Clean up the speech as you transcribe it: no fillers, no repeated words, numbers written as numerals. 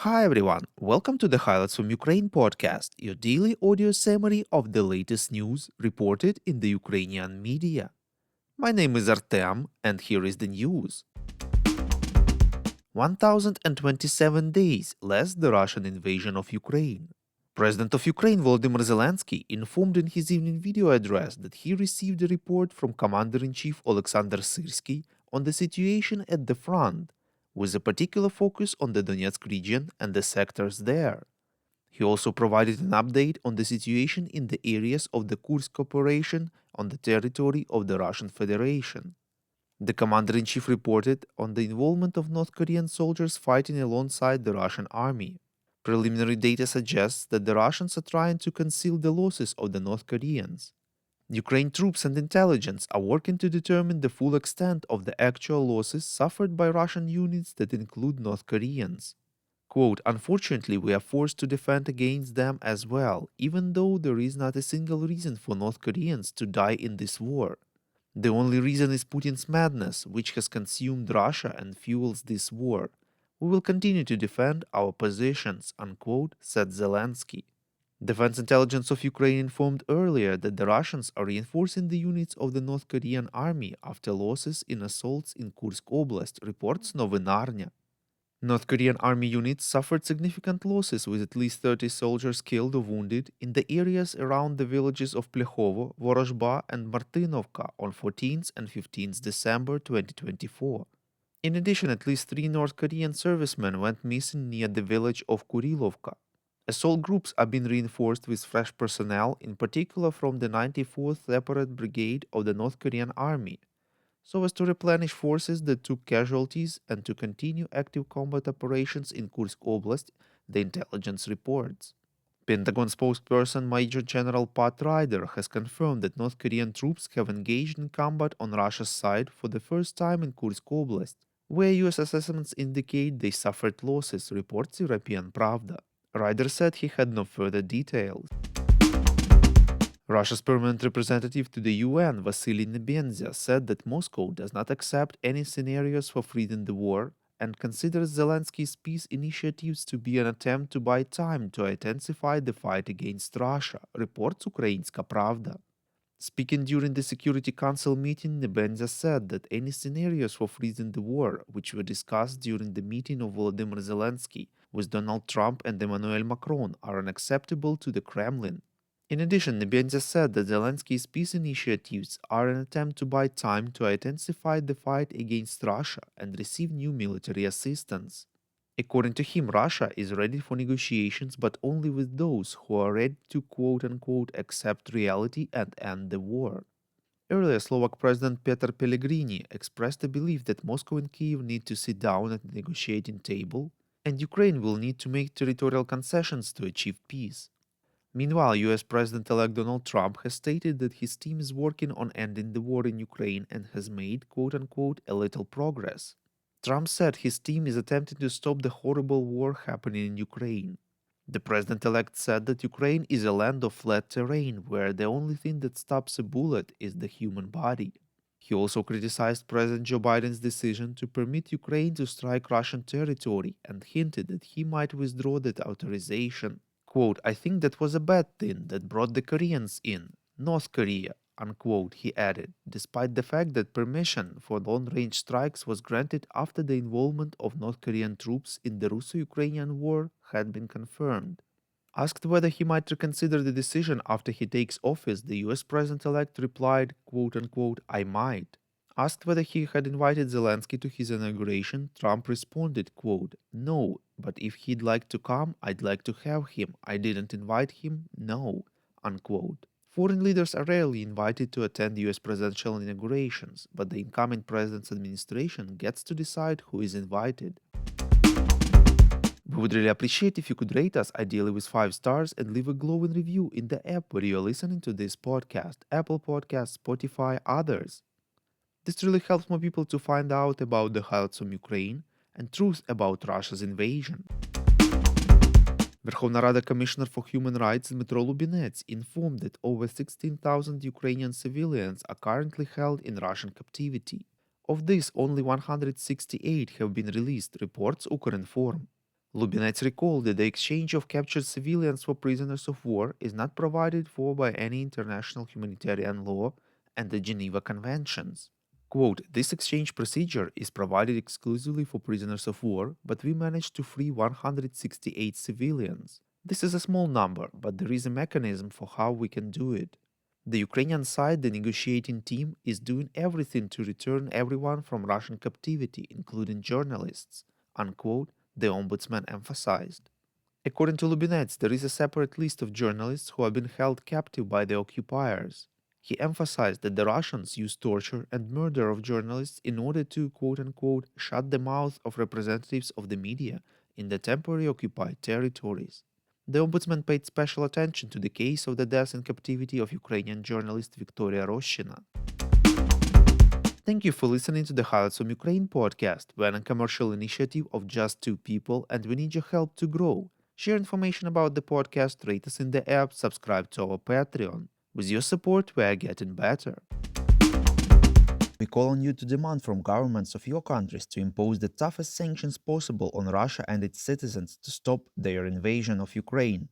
Hi everyone, welcome to the Highlights from Ukraine podcast, your daily audio summary of the latest news reported in the Ukrainian media. My name is Artem, and here is the news. 1027 days less the Russian invasion of Ukraine. President of Ukraine Volodymyr Zelensky informed in his evening video address that he received a report from Commander-in-Chief Oleksandr Syrsky on the situation at the front, with a particular focus on the Donetsk region and the sectors there. He also provided an update on the situation in the areas of the Kursk operation on the territory of the Russian Federation. The commander-in-chief reported on the involvement of North Korean soldiers fighting alongside the Russian army. Preliminary data suggests that the Russians are trying to conceal the losses of the North Koreans. Ukraine troops and intelligence are working to determine the full extent of the actual losses suffered by Russian units that include North Koreans. Quote, "Unfortunately, we are forced to defend against them as well, even though there is not a single reason for North Koreans to die in this war. The only reason is Putin's madness, which has consumed Russia and fuels this war. We will continue to defend our positions," unquote, said Zelensky. Defense intelligence of Ukraine informed earlier that the Russians are reinforcing the units of the North Korean army after losses in assaults in Kursk Oblast, reports Novinarnya. North Korean army units suffered significant losses with at least 30 soldiers killed or wounded in the areas around the villages of Plekhovo, Vorozhba and Martinovka on 14th and 15th December 2024. In addition, at least 3 North Korean servicemen went missing near the village of Kurilovka. Assault groups are being reinforced with fresh personnel, in particular from the 94th Separate Brigade of the North Korean Army, so as to replenish forces that took casualties and to continue active combat operations in Kursk Oblast, the intelligence reports. Pentagon spokesperson Major General Pat Ryder has confirmed that North Korean troops have engaged in combat on Russia's side for the first time in Kursk Oblast, where US assessments indicate they suffered losses, reports European Pravda. Ryder said he had no further details. Russia's permanent representative to the UN, Vasily Nebenzia, said that Moscow does not accept any scenarios for freezing the war and considers Zelensky's peace initiatives to be an attempt to buy time to intensify the fight against Russia, reports Ukrainska Pravda. Speaking during the Security Council meeting, Nebenzia said that any scenarios for freezing the war, which were discussed during the meeting of Volodymyr Zelensky with Donald Trump and Emmanuel Macron, are unacceptable to the Kremlin. In addition, Nebenzia said that Zelensky's peace initiatives are an attempt to buy time to intensify the fight against Russia and receive new military assistance. According to him, Russia is ready for negotiations, but only with those who are ready to quote-unquote accept reality and end the war. Earlier, Slovak President Peter Pellegrini expressed a belief that Moscow and Kyiv need to sit down at the negotiating table, and Ukraine will need to make territorial concessions to achieve peace. Meanwhile, US President-elect Donald Trump has stated that his team is working on ending the war in Ukraine and has made, quote-unquote, a little progress. Trump said his team is attempting to stop the horrible war happening in Ukraine. The president-elect said that Ukraine is a land of flat terrain where the only thing that stops a bullet is the human body. He also criticized President Joe Biden's decision to permit Ukraine to strike Russian territory and hinted that he might withdraw that authorization. Quote, "I think that was a bad thing that brought the Koreans in, North Korea," unquote, he added, despite the fact that permission for long-range strikes was granted after the involvement of North Korean troops in the Russo-Ukrainian war had been confirmed. Asked whether he might reconsider the decision after he takes office, the US president-elect replied, quote-unquote, "I might." Asked whether he had invited Zelensky to his inauguration, Trump responded, quote, "No, but if he'd like to come, I'd like to have him. I didn't invite him, no," unquote. Foreign leaders are rarely invited to attend US presidential inaugurations, but the incoming president's administration gets to decide who is invited. We would really appreciate if you could rate us, ideally with 5 stars, and leave a glowing review in the app where you are listening to this podcast, Apple Podcasts, Spotify, others. This really helps more people to find out about the highlights from Ukraine and truth about Russia's invasion. Верховна Rada Commissioner for Human Rights Dmytro Lubinets informed that over 16,000 Ukrainian civilians are currently held in Russian captivity. Of this, only 168 have been released, reports Ukrinform. Lubinets recalled that the exchange of captured civilians for prisoners of war is not provided for by any international humanitarian law and the Geneva Conventions. Quote, this exchange procedure is provided exclusively for prisoners of war, but we managed to free 168 civilians. This is a small number, but there is a mechanism for how we can do it. The Ukrainian side, the negotiating team, is doing everything to return everyone from Russian captivity, including journalists, unquote, the ombudsman emphasized. According to Lubinets, there is a separate list of journalists who have been held captive by the occupiers. He emphasized that the Russians use torture and murder of journalists in order to, quote unquote, shut the mouth of representatives of the media in the temporarily occupied territories. The ombudsman paid special attention to the case of the death in captivity of Ukrainian journalist Victoria Roshina. Thank you for listening to the Highlights from Ukraine podcast. We're a commercial initiative of just two people and we need your help to grow. Share information about the podcast, rate us in the app, subscribe to our Patreon. With your support, we are getting better. We call on you to demand from governments of your countries to impose the toughest sanctions possible on Russia and its citizens to stop their invasion of Ukraine.